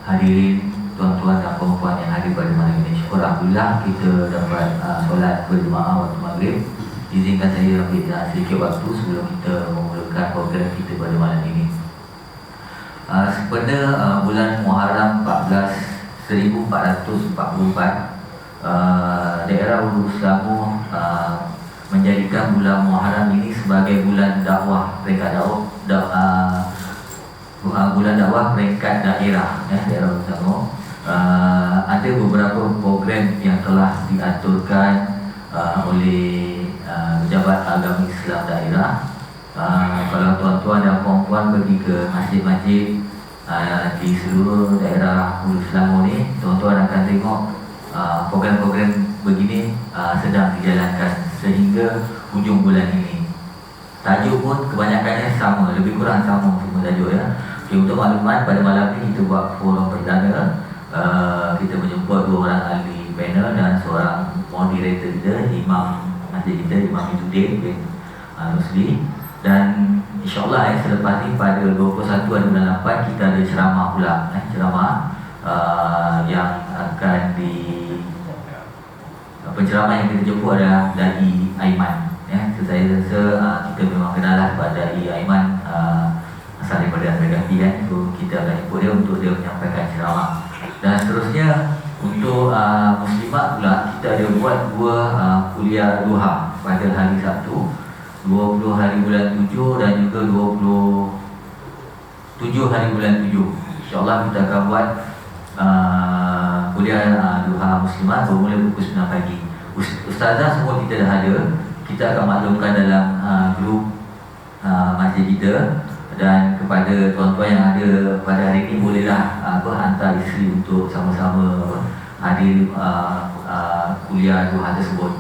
hadirin tuan-tuan dan puan-puan yang hadir pada malam ini. Syukur Alhamdulillah kita dapat solat berjemaah waktu maghrib. Izinkan saya ambil sedikit waktu sebelum kita memulakan program kita pada malam ini. Pada bulan Muharram 1444, daerah Hulu Selangor menjadikan bulan Muharram ini sebagai bulan dakwah peringkat bulan dakwah peringkat daerah daerah Hulu Selangor. Ada beberapa program yang telah diaturkan oleh pejabat agama Islam daerah. Kalau tuan-tuan dan puan-puan pergi ke masjid-masjid di seluruh daerah Hulu Selangor ni, tuan-tuan akan tengok program-program begini sedang dijalankan sehingga hujung bulan ini. Tajuk pun kebanyakannya sama, lebih kurang sama semua tajuk ya. Okay, untuk maklumat, pada malam ini kita buat forum perdana. Kita menjemput 2 orang ahli panel dan seorang moderator kita, imam masjid kita, Imam Izzuddin bin Nusli. Dan insyaAllah selepas ni pada 21 hari bulan 8 kita ada ceramah pula, ceramah yang akan penceramah yang kita jemput adalah dari Aiman. Saya rasa kita memang kenal lah pada dari Aiman, asal daripada Negeri kan. So kita akan jemput dia untuk dia menyampaikan ceramah. Dan seterusnya untuk muslimat pula, kita ada buat 2 kuliah duha pada hari Sabtu 20 hari bulan 7 dan juga 27 hari bulan 7. InsyaAllah kita akan buat kuliah duha muslimat bermula pukul 9 pagi. Ustazah semua kita dah ada. Kita akan maklumkan dalam grup masjid kita. Dan kepada tuan-tuan yang ada pada hari ini, bolehlah hantar isteri untuk sama-sama hadir kuliah duha tersebut.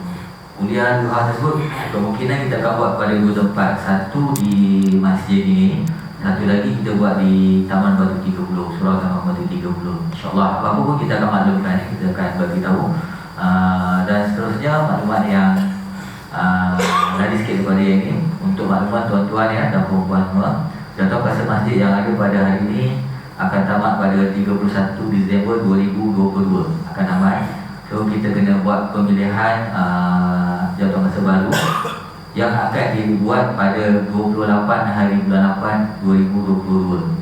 Kuliah duha tersebut kemungkinan kita akan buat pada 2 tempat. Satu di masjid ini, satu lagi kita buat di Taman Batu 30, Surau Taman Batu 30. InsyaAllah apa-apa pun kita akan maklumkan, kita akan bagi tahu. Dan seterusnya maklumat yang lagi sikit kepada yang ini, untuk maklumat tuan-tuan dan perempuan semua. Jatuh kasar masjid yang ada pada hari ini akan tamat pada 31 Disember 2022 akan tamat. So kita kena buat pemilihan jatuh kasar baru yang akan dibuat pada 28 hari bulan 8 2022.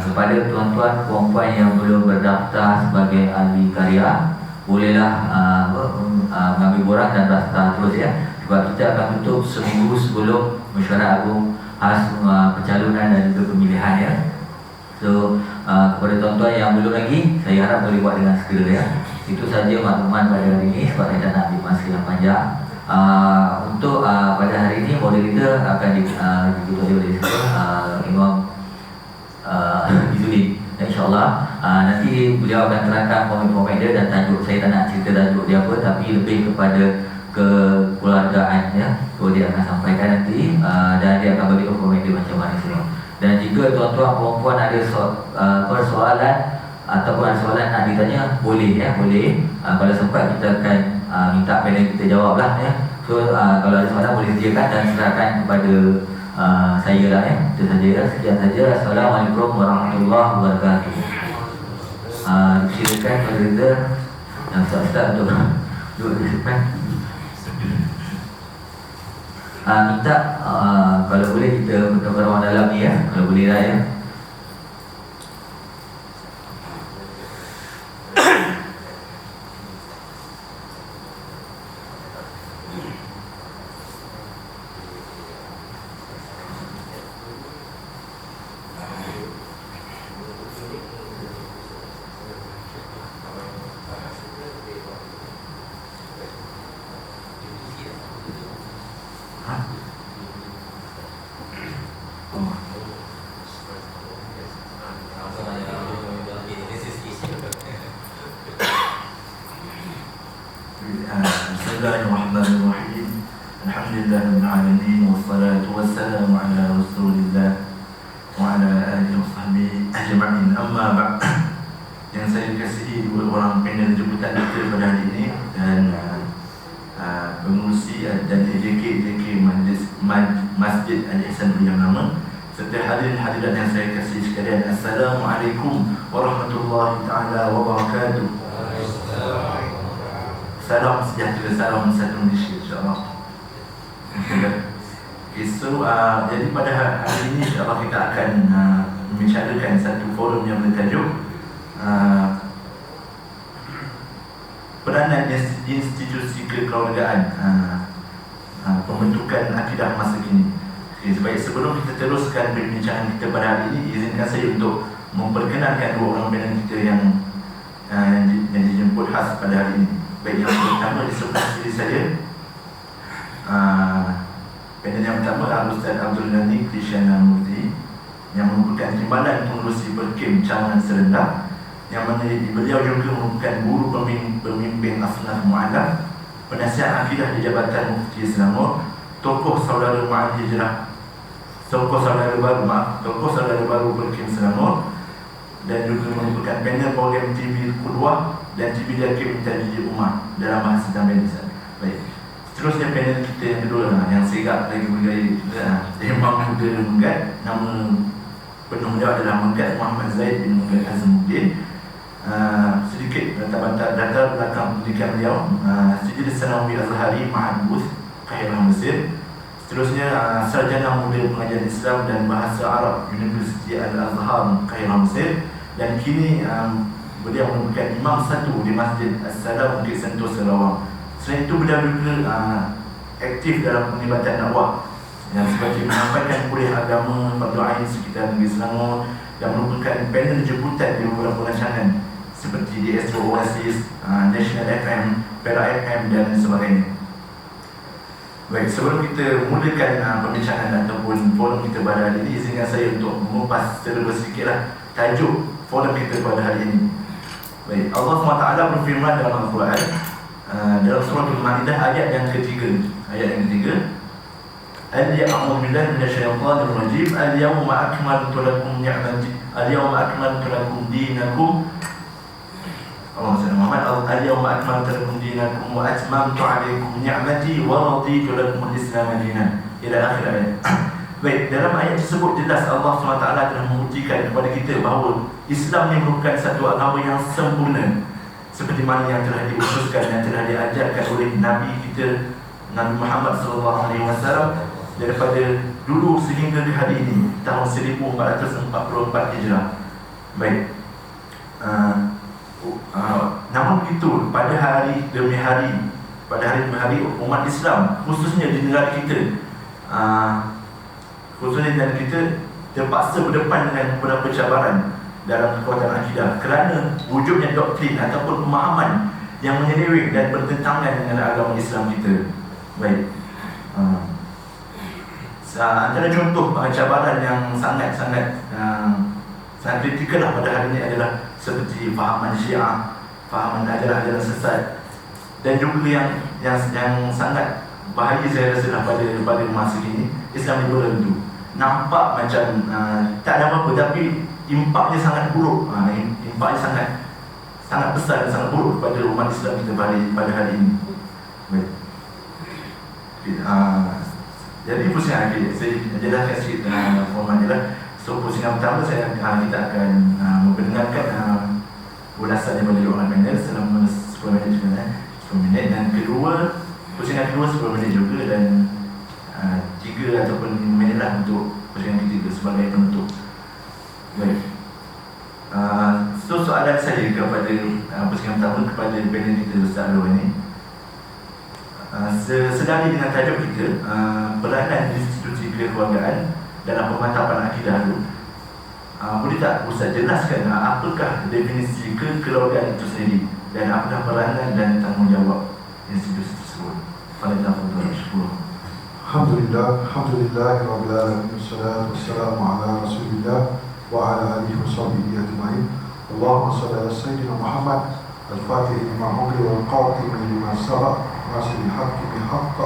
Kepada tuan-tuan puan-puan yang belum berdaftar sebagai ahli karya, bolehlah mengambil borang dan daftar terus ya. Sebab kita akan tutup seminggu sebelum mesyuarat agung khas pencalonan dan juga pemilihan ya. So kepada tuan-tuan yang belum lagi, saya harap boleh buat dengan segera ya. Itu saja maklumat pada hari ini sebab saya tak nak ambil masa yang panjang. Untuk pada hari ini moderator akan ditutup oleh Imam Izzuddin. InsyaAllah nanti beliau akan terangkan komen-komen dia dan tajuk. Saya tak nak cerita tajuk dia apa, tapi lebih kepada kekeluargaan ya. So dia akan sampaikan nanti dan dia akan bagi komen dia macam mana semua. Dan jika tuan-tuan puan-puan ada persoalan ataupun ada soalan nak ditanya, boleh ya, boleh. Kalau sempat kita akan minta panel kita jawab lah ya. So kalau ada soalan boleh sediakan dan serahkan kepada saya lah ya. Itu saja ya. Sekian saja. Assalamualaikum warahmatullahi wabarakatuh. Silakan moderator dan ustaz-ustaz untuk duduk di depan. Minta kalau boleh kita bertemu orang dalam ni ya, kalau boleh lah ya. Bismillahirrahmanirrahim. Alhamdulillahirrahmanirrahim. Wassalatu wassalamu ala rasulillah wa ala alihi wa sahbihi ajma'in. Amma ba'd. Yang saya kasihi dua orang panel jemputan kita pada hari ini dan pengurusi dan AJK Masjid Al-Ihsan yang lama serta hadirin-hadirat yang saya kasihi sekalian, Assalamualaikum warahmatullahi taala wabarakatuh. Salam sejahtera, salam satu Malaysia, insya-Allah. Okay, so jadi pada hari ini insya-Allah kita akan membicarakan satu forum yang bertajuk peranan institusi kekeluargaan, pembentukan akidah masa kini. Okay, sebaik sebelum kita teruskan perbincangan kita pada hari ini, izinkan saya untuk memperkenalkan dua orang panel kita yang dijemput khas pada hari ini. Baik, yang pertama di sebelah kiri saya, panel yang pertama Ustaz Abdul Ghani Krishna Murti, yang merupakan timbalan pengurusi Berkim Cawangan Serendam, yang mana beliau juga merupakan guru pemimpin Asnaf Mu'alaf, penasihat akidah di Jabatan Mufti Selangor, tokoh saudara Ma'al Hijrah, tokoh saudara baru Berkim Selangor, dan juga merupakan panel program TV Qudwah dan TV Jakim Tadiji Ummah dalam bahasa Tamil. Baik, seterusnya panel kita yang kedua, yang segak lagi bergaya juga, Imam Muda Menggat. Nama penuh beliau adalah Menggat Muhammad Zaid bin Menggat Azmuddin. Sedikit latar belakang pendidikan beliau, Sijil Sanawi Azhari Ma'had Buth, Kahirah Mesir. Seterusnya Sarjana Muda Pengajian Islam dan Bahasa Arab Universiti Al-Azhar, Kahirah Mesir. Dan kini beliau merupakan imam satu di Masjid As-Salam Bukit Sentul Sarawak. Selain itu beliau juga aktif dalam penglibatan dakwah yang sebagai menyampaikan kuliah agama fardu ain sekitar negeri Selangor, dan merupakan panel jemputan di beberapa rancangan seperti di Astro Oasis, National FM, Pera FM dan sebagainya. Baik, sebelum kita mulakan perbincangan ataupun forum kita pada hari ini, izinkan saya untuk mengupas secara bersikitlah tajuk forum kita pada hari ini. Baik, Allah SWT berfirman dalam Al-Quran, dalam surah Al-Ma'idah ayat yang ketiga. A'udzu billahi minasyaitonir rajim. Al-yawma akmaltu lakum ni'mati. Al-yawma akmaltu lakum dinakum. Al-yawma akmaltu lakum dinakum wa atmamtu 'alaykum ni'mati wa raditu lakum al-Islam dinan. Ila akhir ayat. Baik, dalam ayat tersebut jelas Allah SWT telah membuktikan kepada kita bahawa Islam ini merupakan satu agama yang sempurna, seperti mana yang telah diutuskan dan telah diajarkan oleh Nabi kita Nabi Muhammad SAW daripada dulu sehingga ke hari ini, tahun 1444 Hijrah. Baik, namun begitu pada hari demi hari umat Islam khususnya di negara kita, terpaksa berdepan dengan beberapa cabaran dalam kekuatan akidah kerana wujudnya doktrin ataupun pemahaman yang menyeleweng dan bertentangan dengan agama Islam kita. Baik, antara contoh cabaran yang sangat kritikal pada hari ini adalah seperti fahaman Syiah, fahaman ajaran-ajaran sesat, dan juga yang sangat bahaya saya rasa pada masa ini, Islam liberal itu nampak macam tak ada apa-apa, tapi impaknya sangat buruk, impaknya sangat besar dan sangat buruk kepada umat Islam kita pada hari ini. Baik. Jadi pusingan saya jelaskan sikit formatnya lah. So pusingan pertama kita akan memperdengarkan ulasan daripada orang panel selama 10 minit, dan pusingan kedua 10 minit juga, dan 3 ataupun 5 minit lah untuk pusingan ketiga sebagai penutup. Baik. So soalan saya kepada pusingan pertama kepada panel kita Ustaz Alor ini, sedari dengan tajuk kita peranan institusi kekeluargaan dalam pemantapan akidah itu, boleh tak Ustaz jelaskan apakah definisi kekeluargaan itu sendiri dan apakah peranan dan tanggungjawab institusi tersebut? Alhamdulillahirabbil alamin, wassalatu wassalamu ala Rasulillah wa ala alihi washabbihi ajma'in. Allahumma shalli ala sayyidina Muhammad al-Fatih lima ughliqa wal qatim lima sabaq nasiril haqqi bil haqq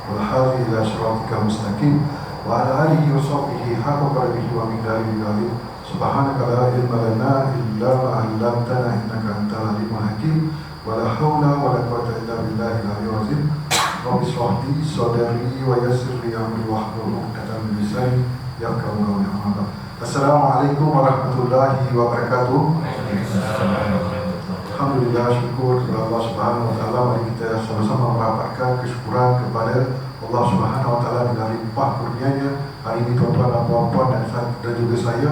wal hadi ila siratikal mustaqim wa ala alihi washabbihi haqqa qadrihi wa miqdarihi al-azim. Subhanaka la ilma lana illa ma 'allamtana innaka antal alimul hakim. Wa la haula wa la quwwata illa billahi al-'aliyyil 'azim. Rabbi shrah li sadri wa yassir li amri wahlul 'uqdatam min lisani yafqahu qawli. Assalamualaikum warahmatullahi wabarakatuh. Alhamdulillah, syukur kepada Allah Subhanahu wa taala. Mari kita sama-sama merapatkan kesyukuran kepada Allah Subhanahu wa taala dengan limpah kurnianya. Hari ini tuan-tuan dan puan-puan dan juga saya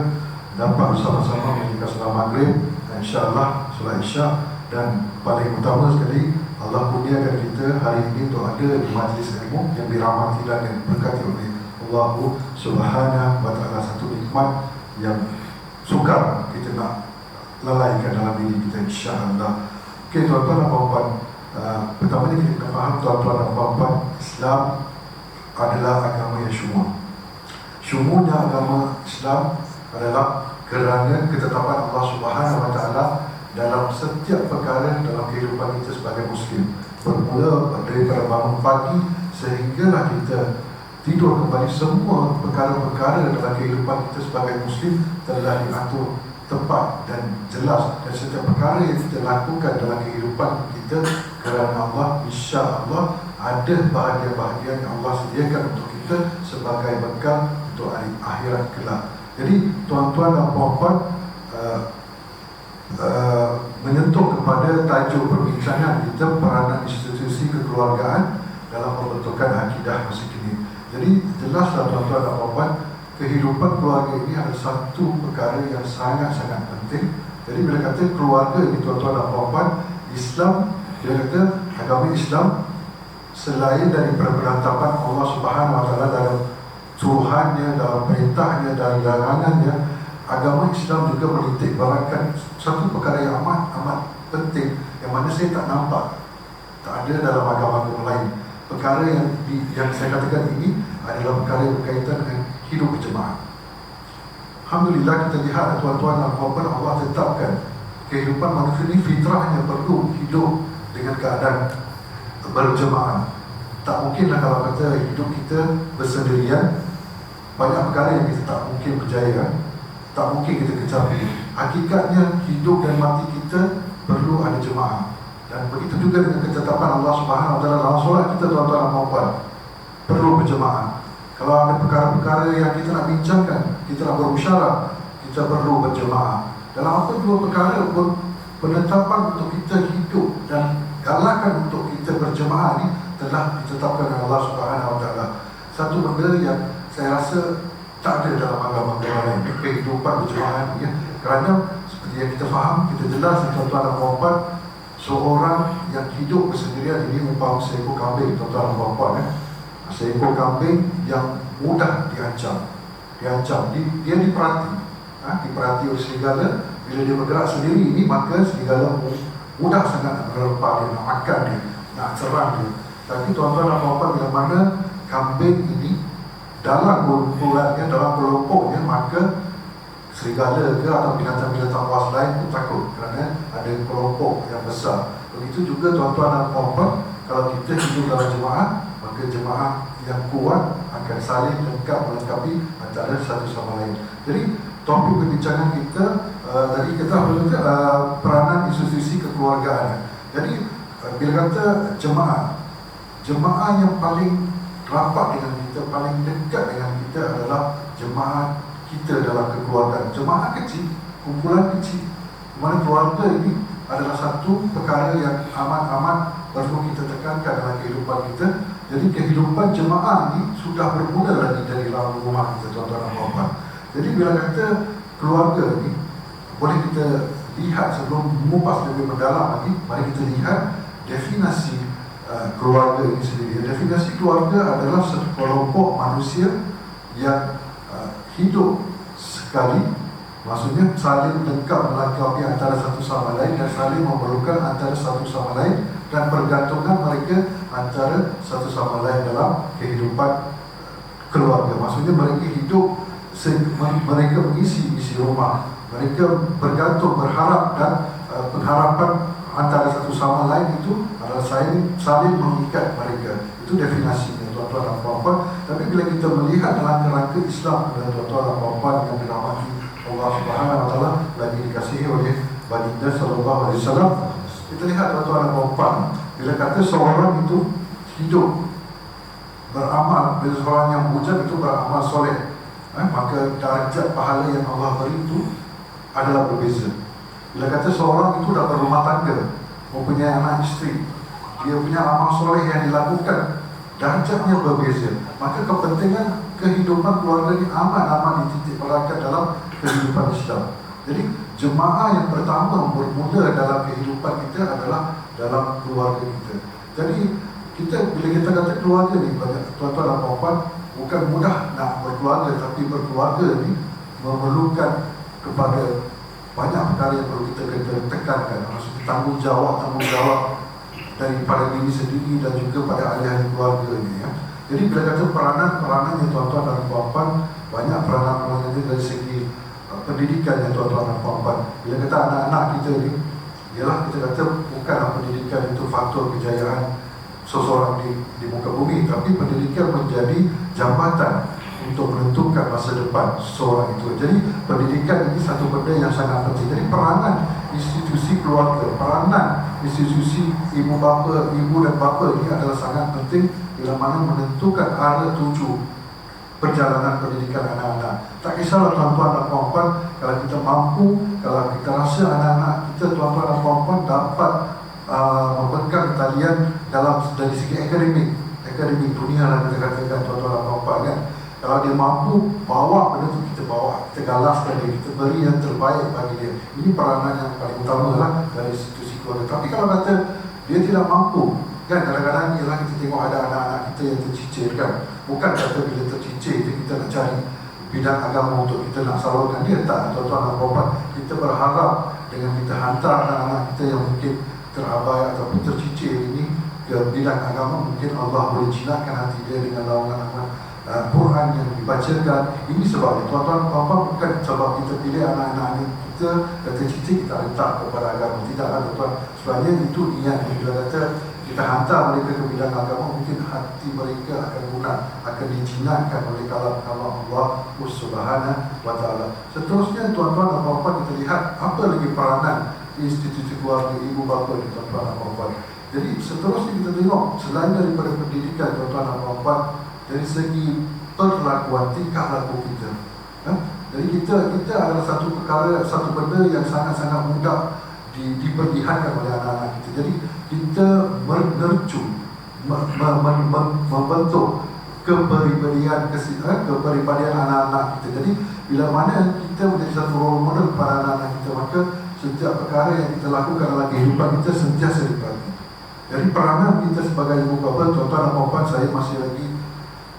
dapat bersama-sama menjalankan solat maghrib dan insya-Allah solat isyak, dan paling utama sekali Allah kurniakan kita hari ini untuk ada di majlis ilmu yang dirahmati dan diberkati oleh Allah Subhanahu wa taala. Satu nikmat yang sukar kita nak lalaikan dalam diri kita, insya-Allah. Okey tuan-tuan dan puan-puan, pertama ni kita faham tuan-tuan dan puan-puan, Islam adalah agama yang syumul. Syumulnya agama Islam adalah kerana ketetapan Allah Subhanahu wa taala dalam setiap perkara dalam kehidupan kita sebagai Muslim. Bermula daripada bangun pagi sehinggalah kita tidur kembali, semua perkara-perkara dalam kehidupan kita sebagai Muslim telah diatur tepat dan jelas, dan setiap perkara yang kita lakukan dalam kehidupan kita kerana Allah, insya-Allah ada bahagian-bahagian yang Allah sediakan untuk kita sebagai bekal untuk hari akhirat kelak. Jadi tuan-tuan dan puan-puan, menyentuh kepada tajuk perbincangan kita, peranan institusi kekeluargaan dalam pembentukan akidah masa kini. Jadi jelaslah tuan-tuan dan puan-puan, kehidupan keluarga ini adalah satu perkara yang sangat-sangat penting. Jadi bila kata keluarga ini tuan-tuan dan puan-puan, Islam, bila kata agama Islam, selain daripada penetapan Allah Subhanahu wa taala dalam suruhannya, dalam perintahnya dan larangannya, agama Islam juga menitik beratkan satu perkara yang amat penting, yang mana saya tak nampak, tak ada dalam agama-agama lain. Perkara yang saya katakan ini adalah perkara yang berkaitan dengan hidup berjemaah. Alhamdulillah, kita lihat tuan-tuan dan puan-puan, Allah tetapkan kehidupan manusia ini fitrahnya perlu hidup dengan keadaan berjemaah. Tak mungkinlah kalau kata hidup kita bersendirian. Banyak perkara yang kita tak mungkin berjaya, tak mungkin kita kecapi. Hakikatnya hidup dan mati kita perlu ada jemaah. Dan begitu juga dengan ketetapan Allah Subhanahu wa taala dalam solat kita, tuan-tuan dan puan-puan, perlu berjemaah. Kalau ada perkara-perkara yang kita nak bincangkan, kita nak bermusyawarah, kita perlu berjemaah. Dalam apa dua perkara pun, penetapan untuk kita hidup dan galakan untuk kita berjemaah ini telah ditetapkan oleh Allah Subhanahu wa taala. Satu benda yang saya rasa tak ada dalam agama-agama lain, kehidupan berjemaah ini, ya. Kerana seperti yang kita faham, kita jelas tuan-tuan dan puan-puan, seorang yang hidup bersendirian ini umpama seekor kambing, tuan-tuan dan puan-puan, ya. Seekor kambing yang mudah diancam, dia diperhati oleh serigala. Bila dia bergerak sendiri ini, maka serigala mudah sangat nak menerpa dia, nak makan dia, nak serang dia. Tapi tuan-tuan dan puan-puan, bila mana kambing ini dalam kumpulannya, dalam kelompoknya, maka serigala ke atau binatang-binatang buas lain pun takut kerana ada kelompok yang besar. Begitu juga tuan-tuan dan puan-puan, kalau kita hidup dalam jemaah, maka jemaah yang kuat akan saling melengkapi antara satu sama lain. Jadi topik perbincangan kita tadi kita peranan institusi kekeluargaan. Jadi bila kata jemaah yang paling rapat dengan kita, paling dekat dengan kita adalah jemaah kita dalam kekeluargaan. Jemaah kecil, kumpulan kecil, mana keluarga ini adalah satu perkara yang amat perlu kita tekankan dalam kehidupan kita. Jadi kehidupan jemaah ini sudah bermula lagi dari dalam rumah kita, tuan-tuan dan puan-puan. Jadi bila kata keluarga ini, boleh kita lihat sebelum mengupas lebih mendalam lagi, mari kita lihat definisi keluarga ini sendiri. Definisi keluarga adalah sekelompok manusia yang hidup sekali, maksudnya saling lengkap melengkapi antara satu sama lain dan saling memerlukan antara satu sama lain, dan pergantungan mereka antara satu sama lain dalam kehidupan keluarga. Maksudnya mereka hidup, mereka mengisi rumah, mereka bergantung, berharap, dan pengharapan antara satu sama lain itu adalah saling mengikat mereka. Itu definisinya, tuan-tuan dan puan-puan. Tapi bila kita melihat dalam kerangka Islam, tuan-tuan dan puan-puan yang dirahmati Allah Subhanahu wa taala, lagi dikasihi oleh baginda sallallahu alaihi wasallam, kita lihat tuan-tuan dan puan-puan, bila kata seorang itu hidup beramal, bila seorang yang bujang itu beramal soleh, maka darjat pahala yang Allah beri itu adalah berbeza. Bila kata seorang itu dah berumah tangga, mempunyai anak isteri, dia punya amal soleh yang dilakukan, darjatnya berbeza. Maka kepentingan kehidupan keluarga ini amat dititik beratkan dalam kehidupan Islam. Jadi jemaah yang pertama bermula dalam kehidupan kita adalah dalam keluarga kita. Jadi kita, bila kita kata keluarga ni, banyak tuan-tuan dan puan-puan, bukan mudah nak berkeluarga, tapi berkeluarga ni memerlukan kepada banyak perkara yang perlu kita tekankan. Maksudnya tanggungjawab daripada diri sendiri dan juga pada ahli-ahli keluarga ni, ya. Jadi bila kata peranan-peranannya tuan-tuan dan puan-puan, banyak peranan-peranannya dari segi pendidikannya tuan-tuan dan puan-puan. Bila kata anak-anak kita ni, ialah kita kata bukanlah pendidikan itu faktor kejayaan seseorang di muka bumi, tapi pendidikan menjadi jambatan untuk menentukan masa depan seseorang itu. Jadi pendidikan ini satu benda yang sangat penting. Jadi peranan institusi keluarga, peranan institusi ibu dan bapa ini adalah sangat penting bila mana menentukan arah tuju perjalanan pendidikan anak-anak. Tak kisahlah tuan-tuan dan puan-puan, kalau kita mampu, kalau kita rasa anak-anak kita, tuan-tuan dan puan-puan, dapat memegang talian dari segi akademik dunia lah kita katakan, tuan-tuan dan puan-puan, kan. Kalau dia mampu bawa benda tu, kita bawa, kita galaskan dia, kita beri yang terbaik bagi dia. Ini peranan yang paling utama lah dari institusi keluarga. Tapi kalau kata dia tidak mampu, kan, kadang-kadang ialah kita tengok ada anak-anak kita yang tercicir, kan. Bukan kata bila tercicir kita nak cari bidang agama untuk kita nak salurkan dia, tak, tuan-tuan dan puan-puan. Kita berharap dengan kita hantar anak-anak kita yang mungkin terabai ataupun tercicir ini ke bidang agama, mungkin Allah boleh jinakkan hati dia dengan lawangan Quran yang dibacakan. Ini sebabnya tuan-tuan dan puan-puan, bukan sebab kita pilih anak-anak kita kata cicit kita letak kepada agama, tidak ada, tuan. Sebenarnya itu niat. Bila kata kita hantar mereka ke bidang agama, mungkin hati mereka akan guna, akan dijinakkan oleh kalam Allah Subhanahu wa ta'ala. Seterusnya tuan-tuan dan puan-puan, kita lihat apa lagi peranan institusi keluarga, ibu bapa di, tuan-tuan dan puan-puan. Jadi seterusnya kita tengok, selain daripada pendidikan, tuan-tuan dan puan-puan, dari segi perlakuan, tingkah laku kita, jadi kita adalah satu perkara, satu benda yang sangat-sangat mudah diperlihatkan oleh anak-anak kita. Jadi kita menercu, membentuk kepribadian anak-anak kita. Jadi bila mana kita menjadi satu role model kepada anak-anak kita, maka setiap perkara yang kita lakukan dalam kehidupan kita sentiasa diperhati. Jadi peranan kita sebagai ibu bapa, tuan-tuan dan puan-puan, saya masih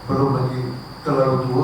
belum lagi terlalu tua,